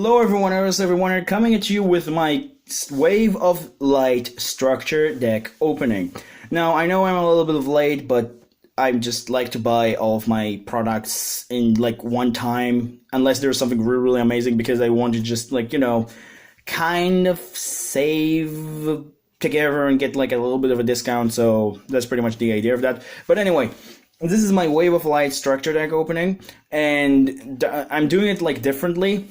Hello everyone, Eris everyone, coming at you with my Wave of Light structure deck opening. Now, I know I'm a little bit of late, but I just like to buy all of my products in like one time, unless there's something really, really amazing, because I want to just kind of save together and get like a little bit of a discount, so that's pretty much the idea of that. But anyway, this is my Wave of Light structure deck opening, and I'm doing it like differently.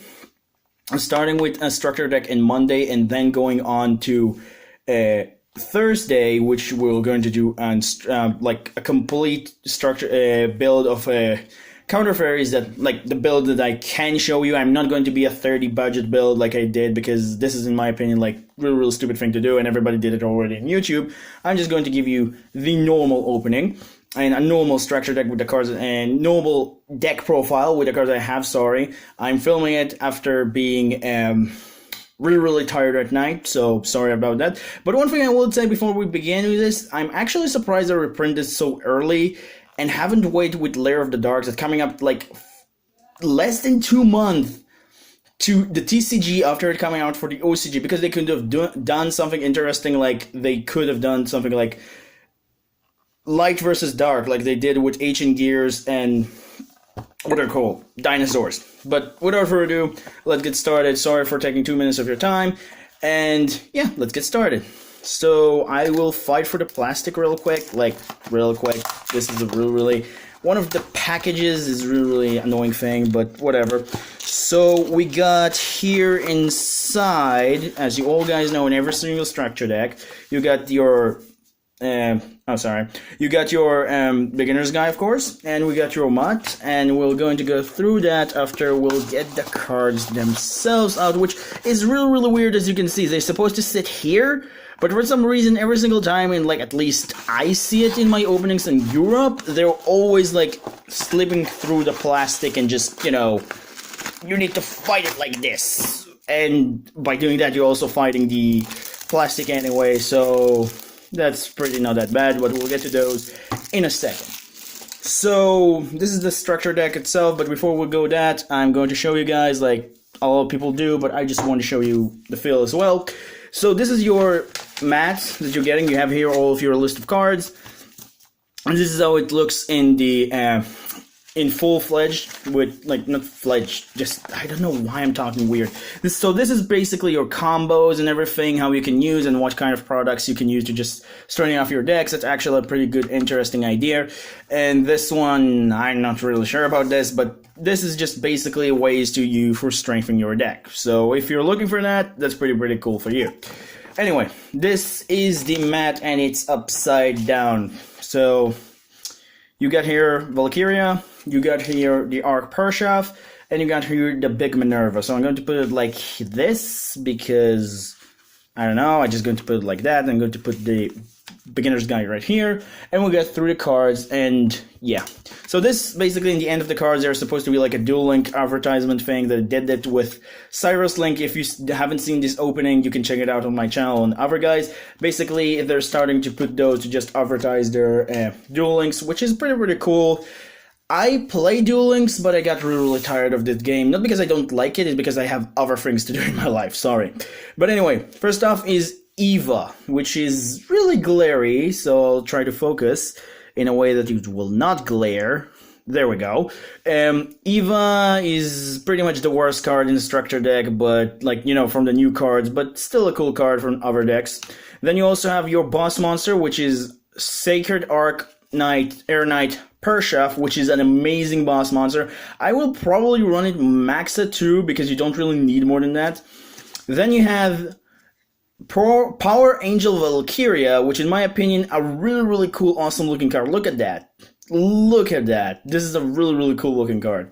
I'm starting with a structure deck in Monday, and then going on to Thursday, which we're going to do on like a complete structure build of counter fairies, that like the build that I can show you. I'm not going to be a 30 budget build like I did, because this is, in my opinion, like real stupid thing to do, and everybody did it already on YouTube. I'm just going to give you the normal opening and a normal structure deck with the cards, and normal deck profile with the cards I have. Sorry, I'm filming it after being really tired at night, so sorry about that. But one thing I will say before we begin with this, I'm actually surprised I reprinted this so early and haven't waited with Lair of the Darks. That's coming up like less than 2 months to the TCG after it coming out for the OCG, because they could have done something interesting. Like they could have done something like Light versus Dark, like they did with Ancient Gears and what they're called, Dinosaurs. But without further ado, let's get started. Sorry for taking 2 minutes of your time, and yeah, let's get started. So I will fight for the plastic real quick. This is a really one of the packages is really annoying thing, but whatever. So we got here inside, as you all guys know, in every single structure deck, you got your you got your beginner's guide, of course, and we got your mutt, and we're going to go through that after we'll get the cards themselves out, which is really weird. As you can see, they're supposed to sit here, but for some reason, every single time, and like at least I see it in my openings in Europe, they're always like slipping through the plastic, and just, you need to fight it like this. And by doing that, you're also fighting the plastic anyway, so that's pretty not that bad, but we'll get to those in a second. So this is the structure deck itself, but before we go that, I'm going to show you guys, like a lot of people do, but I just want to show you the feel as well. So this is your mat that you're getting. You have here all of your list of cards, and this is how it looks in the in full-fledged, with like not fledged, just I don't know why I'm talking weird. So this is basically your combos and everything, how you can use and what kind of products you can use to just starting off your decks. That's actually a pretty good, interesting idea. And this one, I'm not really sure about this, but this is just basically ways to use for strengthening your deck. So if you're looking for that, that's pretty cool for you. Anyway, this is the mat, and it's upside down. So you got here Valkyria, you got here the Arc Pershaf, and you got here the Big Minerva. So I'm going to put it like this because, I don't know, I'm just going to put it like that. I'm going to put the beginner's guide right here, and we'll get through the cards, and yeah. So this, basically, in the end of the cards, they're supposed to be like a Duel Link advertisement thing. They did that with Cyrus Link. If you haven't seen this opening, you can check it out on my channel and other guys. Basically, they're starting to put those to just advertise their Duel Links, which is pretty cool. I play Duel Links, but I got really tired of this game. Not because I don't like it, it's because I have other things to do in my life, sorry. But anyway, first off is Eva, which is really glary, so I'll try to focus in a way that it will not glare. There we go. Eva is pretty much the worst card in the structure deck, but like, from the new cards, but still a cool card from other decks. Then you also have your boss monster, which is Sacred Arc Knight, Air Knight Pershaf, which is an amazing boss monster. I will probably run it max at 2 because you don't really need more than that. Then you have Power Angel Valkyria, which in my opinion, a really cool, awesome looking card. Look at that. Look at that. This is a really cool looking card.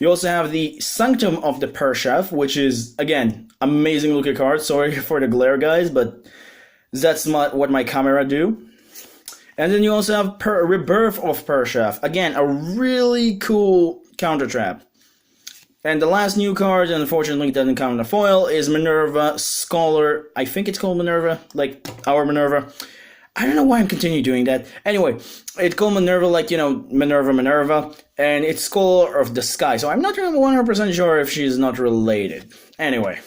You also have the Sanctum of the Pershaf, which is, again, amazing looking card. Sorry for the glare, guys, but that's what my camera do. And then you also have Rebirth of Pershaf. Again, a really cool counter trap. And the last new card, unfortunately doesn't come in the foil, is Minerva Scholar. I think it's called Minerva, like our Minerva. I don't know why I'm continuing doing that. Anyway, it's called Minerva, like, Minerva, and it's Scholar of the Sky. So I'm not really 100% sure if she's not related. Anyway,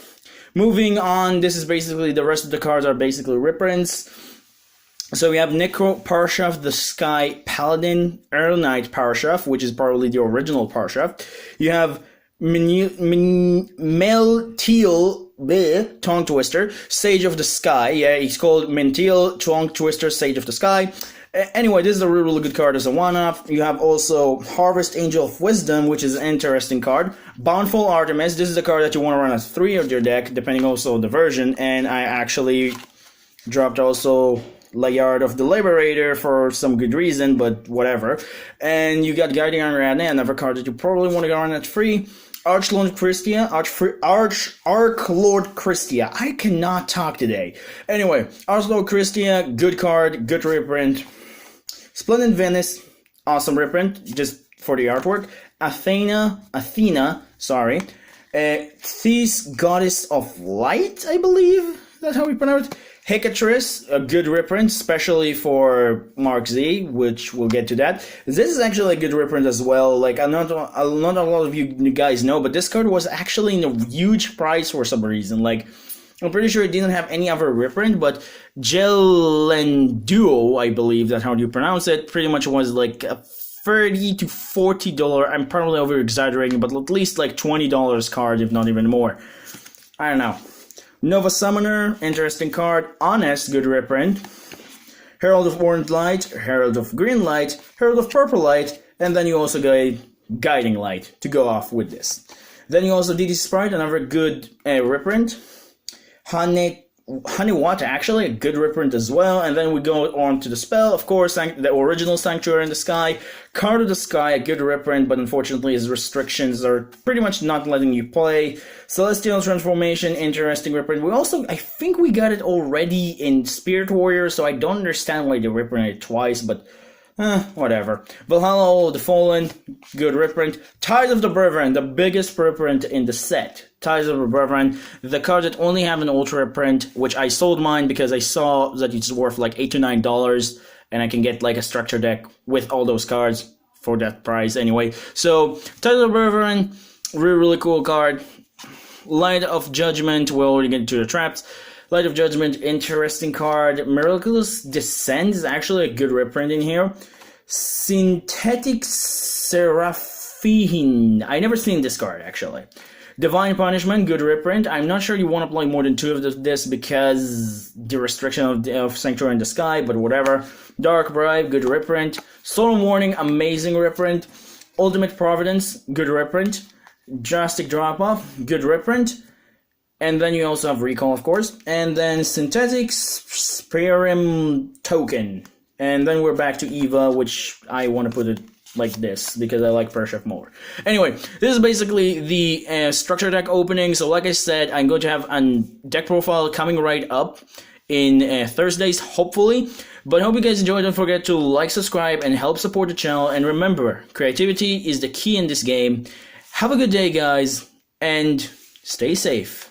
moving on, this is basically, the rest of the cards are basically reprints. So we have Necro Parshath, the Sky Paladin, Arrow Knight Parshath, which is probably the original Parshath. You have Melteal Tongue Twister, Sage of the Sky. Yeah, he's called Melteal Tongue Twister, Sage of the Sky. Anyway, this is a really good card as a one-off. You have also Harvest Angel of Wisdom, which is an interesting card. Bountiful Artemis, this is the card that you want to run as 3 of your deck, depending also on the version. And I actually dropped also Layard of the Liberator for some good reason, but whatever. And you got Guardian Arana, another card that you probably want to run at 3. Archlord Christia, Archlord Christia. I cannot talk today. Anyway, Archlord Christia, good card, good reprint. Splendid Venice, awesome reprint, just for the artwork. Athena, Theis, Goddess of Light, I believe that's how we pronounce it. Hecatrice, a good reprint, especially for Mark Z, which we'll get to that. This is actually a good reprint as well. Like, not a lot of you guys know, but this card was actually in a huge price for some reason. Like, I'm pretty sure it didn't have any other reprint, but Gelenduo, I believe that's how you pronounce it, pretty much was like a $30 to $40, I'm probably over exaggerating, but at least like $20 card, if not even more. I don't know. Nova Summoner, interesting card. Honest, good reprint. Herald of Orange Light, Herald of Green Light, Herald of Purple Light, and then you also get Guiding Light to go off with this. Then you also DD Sprite, another good reprint. Honeywater, actually, a good reprint as well. And then we go on to the spell, of course, the original Sanctuary in the Sky. Card of the Sky, a good reprint, but unfortunately his restrictions are pretty much not letting you play. Celestial Transformation, interesting reprint. We also, I think we got it already in Spirit Warrior, so I don't understand why they reprinted it twice, but whatever. Valhalla of the Fallen, good reprint. Ties of the Brethren, the biggest reprint in the set. Ties of the Brethren, the cards that only have an ultra reprint, which I sold mine because I saw that it's worth like $8 to $9, and I can get like a structure deck with all those cards for that price anyway. So, Ties of the Brethren, really cool card. Light of Judgment, we're already getting to the traps. Light of Judgment, interesting card. Miraculous Descent is actually a good reprint in here. Synthetic Seraphine. I never seen this card, actually. Divine Punishment, good reprint. I'm not sure you want to play more than 2 of this because the restriction of Sanctuary in the Sky, but whatever. Dark Bribe, good reprint. Solemn Warning, amazing reprint. Ultimate Providence, good reprint. Drastic Drop-Off, good reprint. And then you also have Recall, of course. And then Synthetic Sparium Token. And then we're back to Eva, which I want to put it like this, because I like Parshath more. Anyway, this is basically the structure deck opening. So like I said, I'm going to have a deck profile coming right up in Thursdays, hopefully. But I hope you guys enjoyed. Don't forget to like, subscribe, and help support the channel. And remember, creativity is the key in this game. Have a good day, guys, and stay safe.